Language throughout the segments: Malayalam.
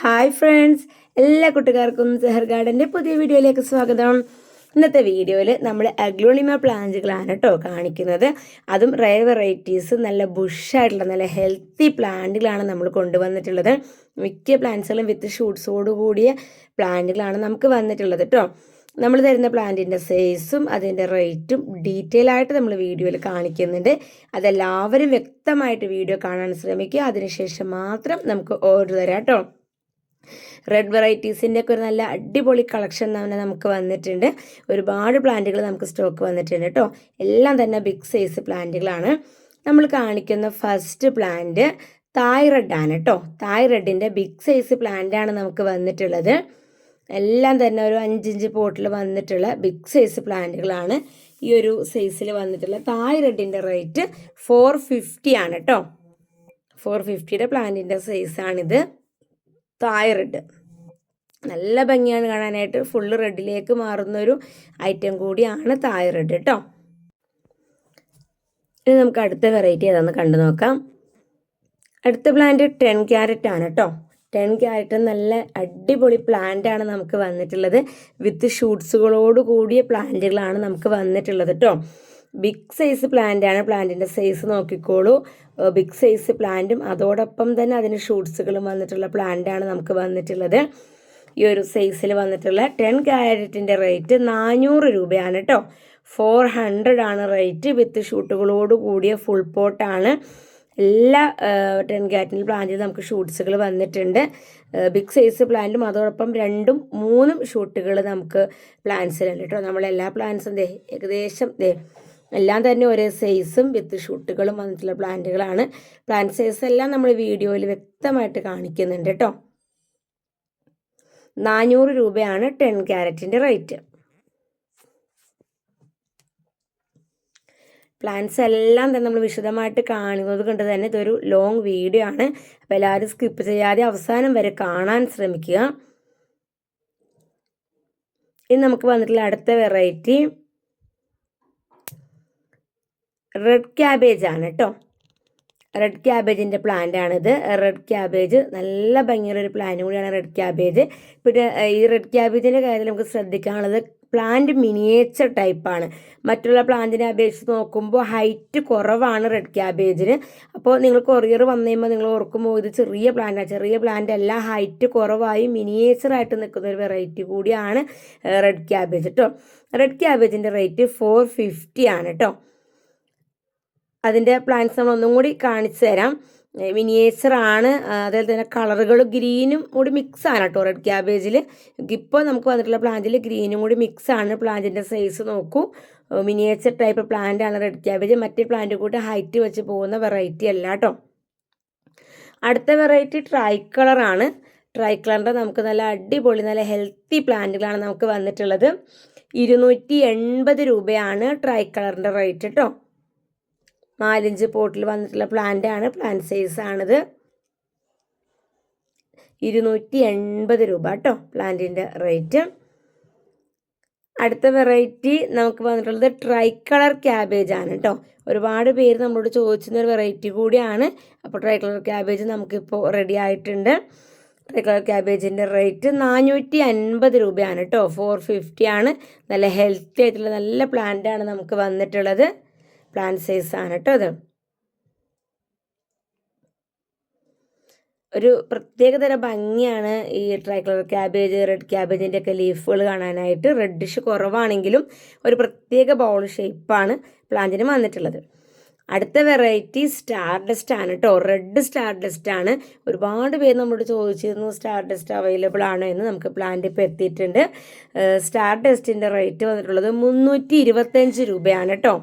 ഹായ് ഫ്രണ്ട്സ്, എല്ലാ കുട്ടികാർക്കും സെഹർ ഗാർഡൻ്റെ പുതിയ വീഡിയോയിലേക്ക് സ്വാഗതം. ഇന്നത്തെ വീഡിയോയിൽ നമ്മൾ അഗ്ലോണിമ പ്ലാന്റുകളാണ് കേട്ടോ കാണിക്കുന്നത്. അതും റയർ വെറൈറ്റീസ്, നല്ല ബുഷായിട്ടുള്ള നല്ല ഹെൽത്തി പ്ലാന്റുകളാണ് നമ്മൾ കൊണ്ടുവന്നിട്ടുള്ളത്. മിക്ക പ്ലാന്റ്സുകളും വിത്ത് ഷൂട്ട്സോട് കൂടിയ പ്ലാന്റുകളാണ് നമുക്ക് വന്നിട്ടുള്ളത് കേട്ടോ. നമ്മൾ തരുന്ന പ്ലാന്റിൻ്റെ സൈസും അതിൻ്റെ റേറ്റും ഡീറ്റെയിൽ ആയിട്ട് നമ്മൾ വീഡിയോയിൽ കാണിക്കുന്നുണ്ട്. അതെല്ലാവരും വ്യക്തമായിട്ട് വീഡിയോ കാണാൻ ശ്രമിക്കുക. അതിനുശേഷം മാത്രം നമുക്ക് ഓർഡർ തരാം കേട്ടോ. റെഡ് വെറൈറ്റീസിൻ്റെ ഒക്കെ ഒരു നല്ല അടിപൊളി കളക്ഷൻ തന്നെ നമുക്ക് വന്നിട്ടുണ്ട്. ഒരുപാട് പ്ലാന്റുകൾ നമുക്ക് സ്റ്റോക്ക് വന്നിട്ടുണ്ട് കേട്ടോ. എല്ലാം തന്നെ ബിഗ് സൈസ് പ്ലാന്റുകളാണ്. നമ്മൾ കാണിക്കുന്ന ഫസ്റ്റ് പ്ലാന്റ് തായ് റെഡ് ആണ് കേട്ടോ. തായ് റെഡിൻ്റെ ബിഗ് സൈസ് പ്ലാന്റാണ് നമുക്ക് വന്നിട്ടുള്ളത്. എല്ലാം തന്നെ ഒരു 5 ഇഞ്ച് പോട്ടിൽ വന്നിട്ടുള്ള ബിഗ് സൈസ് പ്ലാന്റുകളാണ് ഈ ഒരു സൈസിൽ വന്നിട്ടുള്ള. തായ് റെഡിൻ്റെ റേറ്റ് 450 ആണ് കേട്ടോ. 450യുടെ പ്ലാന്റിൻ്റെ സൈസാണിത്. തായ് റെഡ് നല്ല ഭംഗിയാണ് കാണാനായിട്ട്. ഫുള്ള് റെഡിലേക്ക് മാറുന്നൊരു ഐറ്റം കൂടിയാണ് തായ് റെഡ് കേട്ടോ. ഇനി നമുക്ക് അടുത്ത വെറൈറ്റി ഏതാണെന്ന് കണ്ടു നോക്കാം. അടുത്ത പ്ലാന്റ് 10 ക്യാരറ്റ് ആണ് കേട്ടോ. 10 ക്യാരറ്റ് നല്ല അടിപൊളി പ്ലാന്റ് ആണ് നമുക്ക് വന്നിട്ടുള്ളത്. വിത്ത് ഷൂട്ട്സുകളോട് കൂടിയ പ്ലാന്റുകളാണ് നമുക്ക് വന്നിട്ടുള്ളത് കേട്ടോ. ബിഗ് സൈസ് പ്ലാന്റ് ആണ്. പ്ലാന്റിൻ്റെ സൈസ് നോക്കിക്കോളൂ. ബിഗ് സൈസ് പ്ലാന്റും അതോടൊപ്പം തന്നെ അതിന് ഷൂട്ട്സുകളും വന്നിട്ടുള്ള പ്ലാന്റ് ആണ് നമുക്ക് വന്നിട്ടുള്ളത്. ഈ ഒരു സൈസിൽ വന്നിട്ടുള്ള 10 ക്യാരറ്റിൻ്റെ റേറ്റ് 400 രൂപയാണ് കേട്ടോ. 400 ആണ് റേറ്റ്. വിത്ത് ഷൂട്ടുകളോട് കൂടിയ ഫുൾ പോട്ടാണ്. എല്ലാ 10 ക്യാരറ്റിൻ്റെ പ്ലാന്റിൽ നമുക്ക് ഷൂട്ട്സുകൾ വന്നിട്ടുണ്ട്. ബിഗ് സൈസ് പ്ലാന്റും അതോടൊപ്പം 2ഉം 3ഉം ഷൂട്ടുകൾ നമുക്ക് പ്ലാന്റ്സിലുണ്ട് കേട്ടോ. നമ്മളെല്ലാ പ്ലാന്റ്സും ഏകദേശം എല്ലാം തന്നെ ഒരേ സൈസും വിത്ത് ഷൂട്ടുകളും വന്നിട്ടുള്ള പ്ലാന്റുകളാണ്. പ്ലാന്റ് സൈസ് എല്ലാം നമ്മൾ വീഡിയോയിൽ വ്യക്തമായിട്ട് കാണിക്കുന്നുണ്ട് കേട്ടോ. 400 രൂപയാണ് 10 ക്യാരറ്റിൻ്റെ റേറ്റ്. പ്ലാന്റ്സ് എല്ലാം തന്നെ നമ്മൾ വിശദമായിട്ട് കാണുന്നത് കൊണ്ട് തന്നെ ഇതൊരു ലോങ് വീഡിയോ ആണ്. അപ്പോൾ എല്ലാവരും സ്കിപ്പ് ചെയ്യാതെ അവസാനം വരെ കാണാൻ ശ്രമിക്കുക. ഇനി നമുക്ക് വന്നിട്ടുള്ള അടുത്ത വെറൈറ്റി റെഡ് ക്യാബേജ് ആണ് കേട്ടോ. റെഡ് ക്യാബേജിൻ്റെ പ്ലാന്റ് ആണിത്. റെഡ് ക്യാബേജ് നല്ല ഭംഗിയുള്ളൊരു പ്ലാന്റ് കൂടിയാണ് റെഡ് ക്യാബേജ്. പിന്നെ ഈ റെഡ് ക്യാബേജിൻ്റെ കാര്യത്തിൽ നമുക്ക് ശ്രദ്ധിക്കാനുള്ളത് പ്ലാന്റ് മിനിയേച്ചർ ടൈപ്പാണ്. മറ്റുള്ള പ്ലാന്റിനെ അപേക്ഷിച്ച് നോക്കുമ്പോൾ ഹൈറ്റ് കുറവാണ് റെഡ് ക്യാബേജിന്. അപ്പോൾ നിങ്ങൾ കൊറിയർ വന്നു കഴിയുമ്പോൾ നിങ്ങൾ ഓർക്കുമ്പോൾ ഇത് ചെറിയ പ്ലാന്റാണ്. ചെറിയ പ്ലാന്റ് എല്ലാം ഹൈറ്റ് കുറവായി മിനിയേച്ചറായിട്ട് നിൽക്കുന്ന ഒരു വെറൈറ്റി കൂടിയാണ് റെഡ് ക്യാബേജ് കേട്ടോ. റെഡ് ക്യാബേജിൻ്റെ റേറ്റ് 450 ആണ് കേട്ടോ. അതിൻ്റെ പ്ലാന്റ്സ് നമ്മൾ ഒന്നും കൂടി കാണിച്ചു തരാം. മിനിയേച്ചറാണ്. അതുപോലെ തന്നെ കളറുകൾ ഗ്രീനും കൂടി മിക്സാണ് കേട്ടോ റെഡ് ക്യാബേജിൽ. ഇപ്പോൾ നമുക്ക് വന്നിട്ടുള്ള പ്ലാന്റിൽ ഗ്രീനും കൂടി മിക്സാണ്. പ്ലാന്റിൻ്റെ സൈസ് നോക്കൂ. മിനിയേച്ചർ ടൈപ്പ് പ്ലാന്റ് ആണ് റെഡ് ക്യാബേജ്. മറ്റേ പ്ലാന്റ് കൂട്ടി ഹൈറ്റ് വെച്ച് പോകുന്ന വെറൈറ്റി അല്ല കേട്ടോ. അടുത്ത വെറൈറ്റി ട്രൈ കളറാണ്. ട്രൈ കളറിൻ്റെ നമുക്ക് നല്ല അടിപൊളി നല്ല ഹെൽത്തി പ്ലാന്റുകളാണ് നമുക്ക് വന്നിട്ടുള്ളത്. 280 രൂപയാണ് ട്രൈ കളറിൻ്റെ റേറ്റ് കേട്ടോ. 4 ഇഞ്ച് പോട്ടിൽ വന്നിട്ടുള്ള പ്ലാന്റ് ആണ്. പ്ലാന്റ് സൈസ് ആണിത്. 280 രൂപ കേട്ടോ പ്ലാന്റിൻ്റെ റേറ്റ്. അടുത്ത വെറൈറ്റി നമുക്ക് വന്നിട്ടുള്ളത് ട്രൈ കളർ ക്യാബേജ് ആണ് കേട്ടോ. ഒരുപാട് പേര് നമ്മളോട് ചോദിച്ചിരുന്നൊരു വെറൈറ്റി കൂടിയാണ്. അപ്പോൾ ട്രൈ കളർ ക്യാബേജ് നമുക്കിപ്പോൾ റെഡി ആയിട്ടുണ്ട്. ട്രൈ കളർ ക്യാബേജിൻ്റെ റേറ്റ് 450 രൂപയാണ് കേട്ടോ. 450 ആണ്. നല്ല ഹെൽത്തി ആയിട്ടുള്ള നല്ല പ്ലാന്റ് ആണ് നമുക്ക് വന്നിട്ടുള്ളത്. പ്ലാന്റ് സൈസ് ആണ് കേട്ടോ ഇത്. ഒരു പ്രത്യേകതര ഭംഗിയാണ് ഈ ട്രൈ കളർ ക്യാബേജ് റെഡ് ക്യാബേജിൻ്റെ ഒക്കെ ലീഫുകൾ കാണാനായിട്ട്. റെഡിഷ് കുറവാണെങ്കിലും ഒരു പ്രത്യേക ബൗൾ ഷേപ്പാണ് പ്ലാന്റിന് വന്നിട്ടുള്ളത്. അടുത്ത വെറൈറ്റി സ്റ്റാർ ഡസ്റ്റ് ആണ് കേട്ടോ. റെഡ് സ്റ്റാർ ഡസ്റ്റ് ആണ്. ഒരുപാട് പേര് നമ്മളോട് ചോദിച്ചിരുന്നു സ്റ്റാർ ഡസ്റ്റ് അവൈലബിൾ ആണോ എന്ന്. നമുക്ക് പ്ലാന്റ് ഇപ്പോൾ എത്തിയിട്ടുണ്ട്. സ്റ്റാർ ഡസ്റ്റിൻ്റെ റേറ്റ് വന്നിട്ടുള്ളത് 325 രൂപയാണ് കേട്ടോ.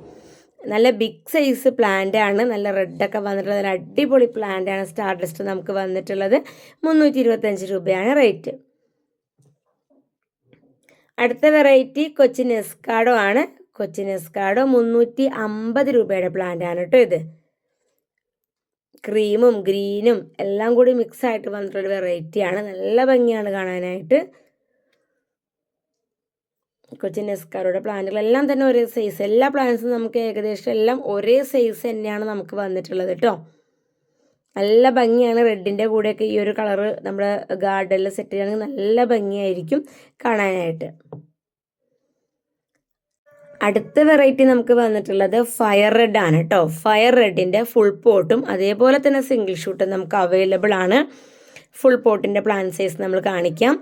നല്ല ബിഗ് സൈസ് പ്ലാന്റ് ആണ്. നല്ല റെഡൊക്കെ വന്നിട്ടുള്ളത് നല്ല അടിപൊളി പ്ലാന്റ് ആണ് സ്റ്റാർ ഡസ്റ്റ് നമുക്ക് വന്നിട്ടുള്ളത്. 325 രൂപയാണ് റേറ്റ്. അടുത്ത വെറൈറ്റി കൊച്ചിൻ എസ്കാഡോ ആണ്. കൊച്ചിൻ എസ്കാഡോ 350 രൂപയുടെ പ്ലാന്റ് ആണ് കേട്ടോ ഇത്. ക്രീമും ഗ്രീനും എല്ലാം കൂടി മിക്സ് ആയിട്ട് വന്നിട്ടുള്ള വെറൈറ്റിയാണ്. നല്ല ഭംഗിയാണ് കാണാനായിട്ട്. കൊച്ചിൻ എസ്കാഡോയുടെ പ്ലാന്റുകളെല്ലാം തന്നെ ഒരേ സൈസ്. എല്ലാ പ്ലാന്റ്സും നമുക്ക് ഏകദേശം എല്ലാം ഒരേ സൈസ് തന്നെയാണ് നമുക്ക് വന്നിട്ടുള്ളത് കേട്ടോ. നല്ല ഭംഗിയാണ്. റെഡിൻ്റെ കൂടെയൊക്കെ ഈ ഒരു കളറ് നമ്മുടെ ഗാർഡനിൽ സെറ്റ് ചെയ്യുകയാണെങ്കിൽ നല്ല ഭംഗിയായിരിക്കും കാണാനായിട്ട്. അടുത്ത വെറൈറ്റി നമുക്ക് വന്നിട്ടുള്ളത് ഫയർ റെഡ് ആണ് കേട്ടോ. ഫയർ റെഡിൻ്റെ ഫുൾ പോട്ടും അതേപോലെ തന്നെ സിംഗിൾ ഷൂട്ടും നമുക്ക് അവൈലബിൾ ആണ്. ഫുൾ പോട്ടിൻ്റെ പ്ലാന്റ് സൈസ് നമ്മൾ കാണിക്കാം.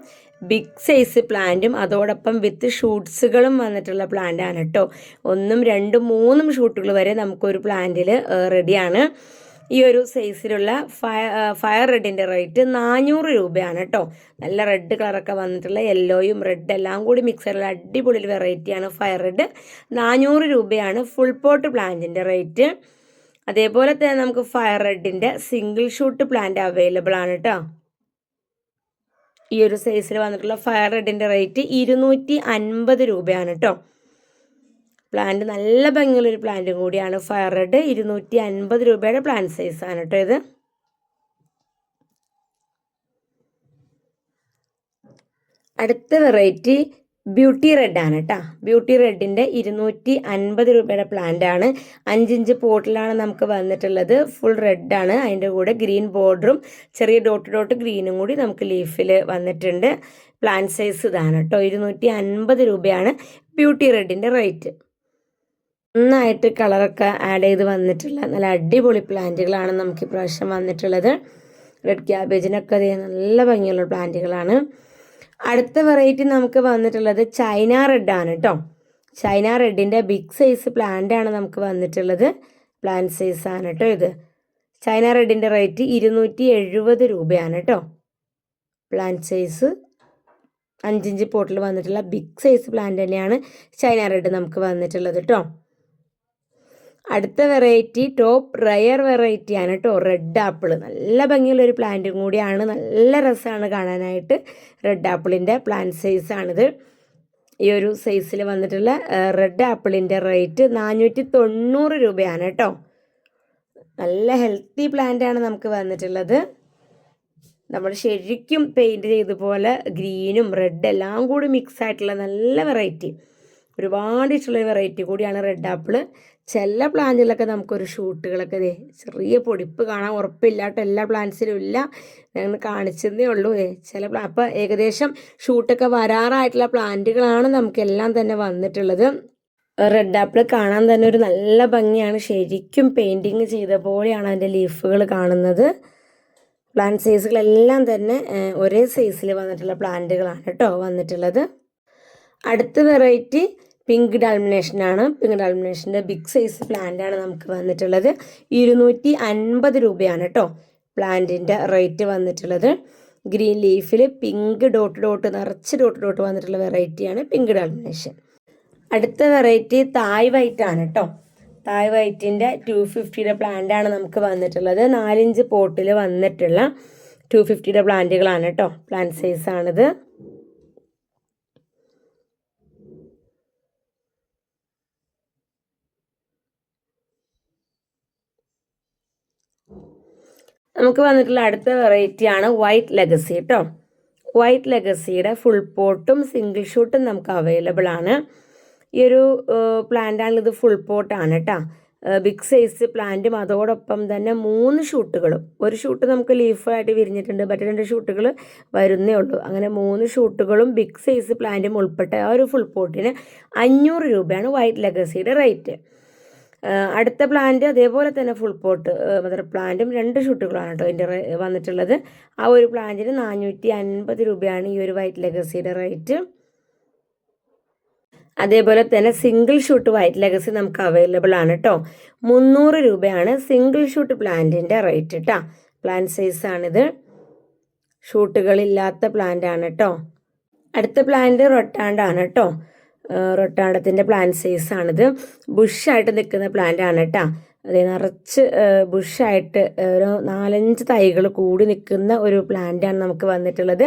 ബിഗ് സൈസ് പ്ലാന്റും അതോടൊപ്പം വിത്ത് ഷൂട്ട്സുകളും വന്നിട്ടുള്ള പ്ലാന്റ് ആണ് കേട്ടോ. 1, 2, 3 ഷൂട്ടുകൾ വരെ നമുക്കൊരു പ്ലാന്റിൽ റെഡിയാണ്. ഈ ഒരു സൈസിലുള്ള ഫയർ റെഡിൻ്റെ റേറ്റ് 400 രൂപയാണ് കേട്ടോ. നല്ല റെഡ് കളറൊക്കെ വന്നിട്ടുള്ള യെല്ലോയും റെഡ് എല്ലാം കൂടി മിക്സറുള്ള അടിപൊളി വെറൈറ്റിയാണ് ഫയർ റെഡ്. 400 രൂപയാണ് ഫുൾ പോട്ട് പ്ലാന്റിൻ്റെ റേറ്റ്. അതേപോലെ തന്നെ നമുക്ക് ഫയർ റെഡിൻ്റെ സിംഗിൾ ഷൂട്ട് പ്ലാന്റ് അവൈലബിൾ ആണ് കേട്ടോ. ഈ ഒരു സൈസിൽ വന്നിട്ടുള്ള ഫയർ റെഡിൻ്റെ റേറ്റ് 250 രൂപയാണ് കേട്ടോ. പ്ലാന്റ് നല്ല ഭംഗിയുള്ളൊരു പ്ലാന്റും കൂടിയാണ് ഫയർ റെഡ്. 250 രൂപയുടെ പ്ലാന്റ് സൈസാണ് കേട്ടോ ഇത്. അടുത്ത വെറൈറ്റി ബ്യൂട്ടി റെഡ് ആണ് കേട്ടോ. ബ്യൂട്ടി റെഡിൻ്റെ 250 രൂപയുടെ പ്ലാന്റ് ആണ്. 5 ഇഞ്ച് പോട്ടിലാണ് നമുക്ക് വന്നിട്ടുള്ളത്. ഫുൾ റെഡാണ്. അതിൻ്റെ കൂടെ ഗ്രീൻ ബോർഡറും ചെറിയ ഡോട്ട് ഗ്രീനും കൂടി നമുക്ക് ലീഫിൽ വന്നിട്ടുണ്ട്. പ്ലാന്റ് സൈസ് ഇതാണ് കേട്ടോ. 250 രൂപയാണ് ബ്യൂട്ടി റെഡിൻ്റെ റേറ്റ്. നന്നായിട്ട് കളറൊക്കെ ആഡ് ചെയ്ത് വന്നിട്ടുള്ള നല്ല അടിപൊളി പ്ലാന്റുകളാണ് നമുക്ക് ഇപ്രാവശ്യം വന്നിട്ടുള്ളത്. റെഡ് ക്യാബേജിനൊക്കെ നല്ല ഭംഗിയുള്ള പ്ലാന്റുകളാണ്. അടുത്ത വെറൈറ്റി നമുക്ക് വന്നിട്ടുള്ളത് ചൈന റെഡ് ആണ് കേട്ടോ. ചൈന റെഡിൻ്റെ ബിഗ് സൈസ് പ്ലാന്റ് ആണ് നമുക്ക് വന്നിട്ടുള്ളത്. പ്ലാന്റ് സൈസ് ആണ് കേട്ടോ ഇത്. ചൈന റെഡിൻ്റെ റേറ്റ് 270 രൂപയാണ് കേട്ടോ. പ്ലാന്റ് സൈസ് 5 ഇഞ്ച് പോട്ടിൽ വന്നിട്ടുള്ള ബിഗ് സൈസ് പ്ലാന്റ് തന്നെയാണ് ചൈന റെഡ് നമുക്ക് വന്നിട്ടുള്ളത് കേട്ടോ. അടുത്ത വെറൈറ്റി ടോപ്പ് റയർ വെറൈറ്റി ആണ് കേട്ടോ. റെഡ് ആപ്പിൾ നല്ല ഭംഗിയുള്ളൊരു പ്ലാന്റും കൂടിയാണ്. നല്ല രസമാണ് കാണാനായിട്ട്. റെഡ് ആപ്പിളിൻ്റെ പ്ലാന്റ് സൈസാണിത്. ഈ ഒരു സൈസിൽ വന്നിട്ടുള്ള റെഡ് ആപ്പിളിൻ്റെ റേറ്റ് 490 രൂപയാണ് കേട്ടോ. നല്ല ഹെൽത്തി പ്ലാന്റാണ് നമുക്ക് വന്നിട്ടുള്ളത്. നമ്മൾ ശരിക്കും പെയിൻറ്റ് ചെയ്ത പോലെ ഗ്രീനും റെഡ് എല്ലാം കൂടി മിക്സ് ആയിട്ടുള്ള നല്ല വെറൈറ്റി, ഒരുപാട് ഇഷ്ടമുള്ള വെറൈറ്റി കൂടിയാണ് റെഡ് ആപ്പിൾ. ചില പ്ലാന്റിലൊക്കെ നമുക്കൊരു ഷൂട്ടുകളൊക്കെ ചെറിയ പൊടിപ്പ് കാണാൻ ഉറപ്പില്ലാട്ടോ. എല്ലാ പ്ലാന്റ്സിലും ഇല്ല, ഞങ്ങൾ കാണിച്ചതേ ഉള്ളൂ. ചില അപ്പോൾ ഏകദേശം ഷൂട്ടൊക്കെ വരാറായിട്ടുള്ള പ്ലാന്റുകളാണ് നമുക്കെല്ലാം തന്നെ വന്നിട്ടുള്ളത്. റെഡ് ആപ്പിൾ കാണാൻ തന്നെ ഒരു നല്ല ഭംഗിയാണ്. ശരിക്കും പെയിൻറ്റിങ് ചെയ്ത പോലെയാണ് അതിൻ്റെ ലീഫുകൾ കാണുന്നത്. പ്ലാന്റ് സൈസുകളെല്ലാം തന്നെ ഒരേ സൈസിൽ വന്നിട്ടുള്ള പ്ലാന്റുകളാണ് കേട്ടോ വന്നിട്ടുള്ളത്. അടുത്ത വെറൈറ്റി പിങ്ക് ഡാൽമിനേഷനാണ്. പിങ്ക് ഡാൽമിനേഷൻ്റെ ബിഗ് സൈസ് പ്ലാന്റാണ് നമുക്ക് വന്നിട്ടുള്ളത്. 250 രൂപയാണ് കേട്ടോ പ്ലാന്റിൻ്റെ റേറ്റ് വന്നിട്ടുള്ളത്. ഗ്രീൻ ലീഫിൽ പിങ്ക് ഡോട്ട് നിറച്ച് ഡോട്ട് വന്നിട്ടുള്ള വെറൈറ്റിയാണ് പിങ്ക് ഡാൽമിനേഷൻ. അടുത്ത വെറൈറ്റി തായ് വൈറ്റ് ആണ് കേട്ടോ. തായ് വൈറ്റിൻ്റെ 250യുടെ പ്ലാന്റാണ് നമുക്ക് വന്നിട്ടുള്ളത്. 4 ഇഞ്ച് പോട്ടിൽ വന്നിട്ടുള്ള 250യുടെ പ്ലാന്റുകളാണ് കേട്ടോ. പ്ലാന്റ് സൈസാണിത്. നമുക്ക് വന്നിട്ടുള്ള അടുത്ത വെറൈറ്റിയാണ് വൈറ്റ് ലെഗസി കേട്ടോ. വൈറ്റ് ലെഗസിയുടെ ഫുൾ പോട്ടും സിംഗിൾ ഷൂട്ടും നമുക്ക് അവൈലബിൾ ആണ്. ഈ ഒരു പ്ലാന്റാണ് ഇത്. ഫുൾ പോട്ടാണ് കേട്ടോ. ബിഗ് സൈസ് പ്ലാന്റും അതോടൊപ്പം തന്നെ 3 ഷൂട്ടുകളും. ഒരു ഷൂട്ട് നമുക്ക് ലീഫായിട്ട് വിരിഞ്ഞിട്ടുണ്ട്, മറ്റു 2 ഷൂട്ടുകൾ വരുന്നേ ഉള്ളൂ. അങ്ങനെ 3 ഷൂട്ടുകളും ബിഗ് സൈസ് പ്ലാന്റും ഉൾപ്പെട്ട ആ ഒരു ഫുൾ പോട്ടിന് 500 രൂപയാണ് വൈറ്റ് ലെഗസിയുടെ റേറ്റ്. അടുത്ത പ്ലാന്റ് അതേപോലെ തന്നെ ഫുൾ പോട്ട് മദർ പ്ലാന്റും 2 ഷൂട്ടുകളാണ് കേട്ടോ ഇതിൻ്റെ വന്നിട്ടുള്ളത്. ആ ഒരു പ്ലാന്റിന് 450 രൂപയാണ് ഈ ഒരു വൈറ്റ് ലെഗസിയുടെ റേറ്റ്. അതേപോലെ തന്നെ സിംഗിൾ ഷൂട്ട് വൈറ്റ് ലെഗസി നമുക്ക് അവൈലബിൾ ആണ് കേട്ടോ. 300 രൂപയാണ് സിംഗിൾ ഷൂട്ട് പ്ലാന്റിൻ്റെ റേറ്റ് കേട്ടോ. പ്ലാന്റ് സൈസാണിത്. ഷൂട്ടുകളില്ലാത്ത പ്ലാന്റ് ആണ് കേട്ടോ. അടുത്ത പ്ലാന്റ് റൊട്ടാണ്ടാണ് കേട്ടോ. റൊട്ടാണ്ടത്തിൻ്റെ പ്ലാന്റ് സൈസാണിത്. ബുഷായിട്ട് നിൽക്കുന്ന പ്ലാന്റ് ആണ് കേട്ടോ. അത് നിറച്ച് ബുഷായിട്ട് ഒരു 4-5 തൈകൾ കൂടി നിൽക്കുന്ന ഒരു പ്ലാന്റാണ് നമുക്ക് വന്നിട്ടുള്ളത്.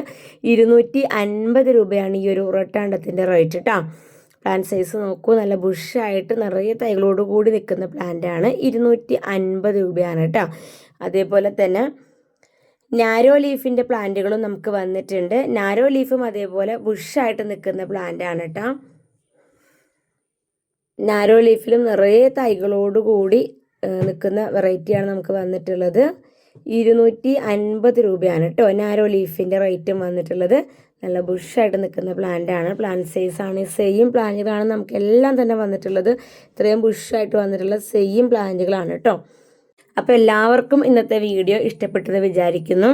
250 രൂപയാണ് ഈ ഒരു റൊട്ടാണ്ടത്തിൻ്റെ റേറ്റ് കേട്ടോ. പ്ലാന്റ് സൈസ് നോക്കൂ, നല്ല ബുഷായിട്ട് നിറയെ തൈകളോട് കൂടി നിൽക്കുന്ന പ്ലാന്റാണ്. 250 രൂപയാണ് കേട്ടോ. അതേപോലെ തന്നെ നാരോ ലീഫിൻ്റെ പ്ലാന്റുകളും നമുക്ക് വന്നിട്ടുണ്ട്. നാരോ ലീഫും അതേപോലെ ബുഷായിട്ട് നിൽക്കുന്ന പ്ലാന്റാണ് കേട്ടോ. നാരോ ലീഫിലും നിറയെ തൈകളോട് കൂടി നിൽക്കുന്ന വെറൈറ്റിയാണ് നമുക്ക് വന്നിട്ടുള്ളത്. 250 രൂപയാണ് കേട്ടോ. നാരോ ലീഫിൻ്റെ റേറ്റും വന്നിട്ടുള്ളത്. നല്ല ബുഷായിട്ട് നിൽക്കുന്ന പ്ലാന്റാണ്. പ്ലാന്റ് സൈസാണ് സെയിം പ്ലാന്റുകളാണ് നമുക്കെല്ലാം തന്നെ വന്നിട്ടുള്ളത്. ഇത്രയും ബുഷായിട്ട് വന്നിട്ടുള്ള സെയിം പ്ലാന്റുകളാണ് കേട്ടോ. അപ്പോൾ എല്ലാവർക്കും ഇന്നത്തെ വീഡിയോ ഇഷ്ടപ്പെട്ടെന്ന് വിചാരിക്കുന്നു.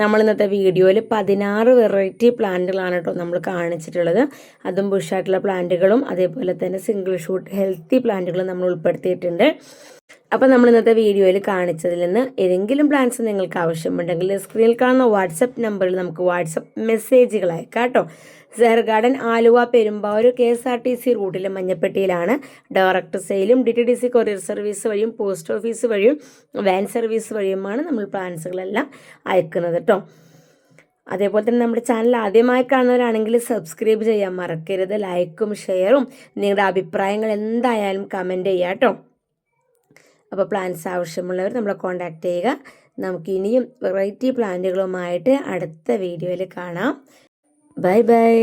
നമ്മൾ ഇന്നത്തെ വീഡിയോയിൽ 16 വെറൈറ്റി പ്ലാന്റുകളാണ് കേട്ടോ നമ്മൾ കാണിച്ചിട്ടുള്ളത്. അതും ബുഷായിട്ടുള്ള പ്ലാന്റുകളും അതേപോലെ തന്നെ സിംഗിൾ ഷൂട്ട് ഹെൽത്തി പ്ലാന്റുകളും നമ്മൾ ഉൾപ്പെടുത്തിയിട്ടുണ്ട്. അപ്പോൾ നമ്മൾ ഇന്നത്തെ വീഡിയോയിൽ കാണിച്ചതിൽ നിന്ന് ഏതെങ്കിലും പ്ലാൻസ് നിങ്ങൾക്ക് ആവശ്യമുണ്ടെങ്കിൽ സ്ക്രീനിൽ കാണുന്ന വാട്സപ്പ് നമ്പറിൽ നമുക്ക് വാട്സപ്പ് മെസ്സേജുകൾ അയക്കാം കേട്ടോ. സെഹർ ഗാർഡൻ ആലുവ പെരുമ്പാവൂർ KSRTC റൂട്ടിൽ മഞ്ഞപ്പെട്ടിയിലാണ്. ഡയറക്റ്റ് സെയിലും DTDC കൊറിയർ സർവീസ് വഴിയും പോസ്റ്റ് ഓഫീസ് വഴിയും വാൻ സർവീസ് വഴിയുമാണ് നമ്മൾ പ്ലാൻസുകളെല്ലാം അയക്കുന്നത് കേട്ടോ. അതേപോലെ തന്നെ നമ്മുടെ ചാനൽ ആദ്യമായി കാണുന്നവരാണെങ്കിൽ സബ്സ്ക്രൈബ് ചെയ്യാൻ മറക്കരുത്. ലൈക്കും ഷെയറും നിങ്ങളുടെ അഭിപ്രായങ്ങൾ എന്തായാലും കമൻറ്റ് ചെയ്യുക കേട്ടോ. അപ്പോൾ പ്ലാൻസ് ആവശ്യമുള്ളവർ നമ്മളെ കോൺടാക്റ്റ് ചെയ്യുക. നമുക്ക് ഇനിയും വെറൈറ്റി പ്ലാന്റുകളുമായിട്ട് അടുത്ത വീഡിയോയിൽ കാണാം. Bye bye.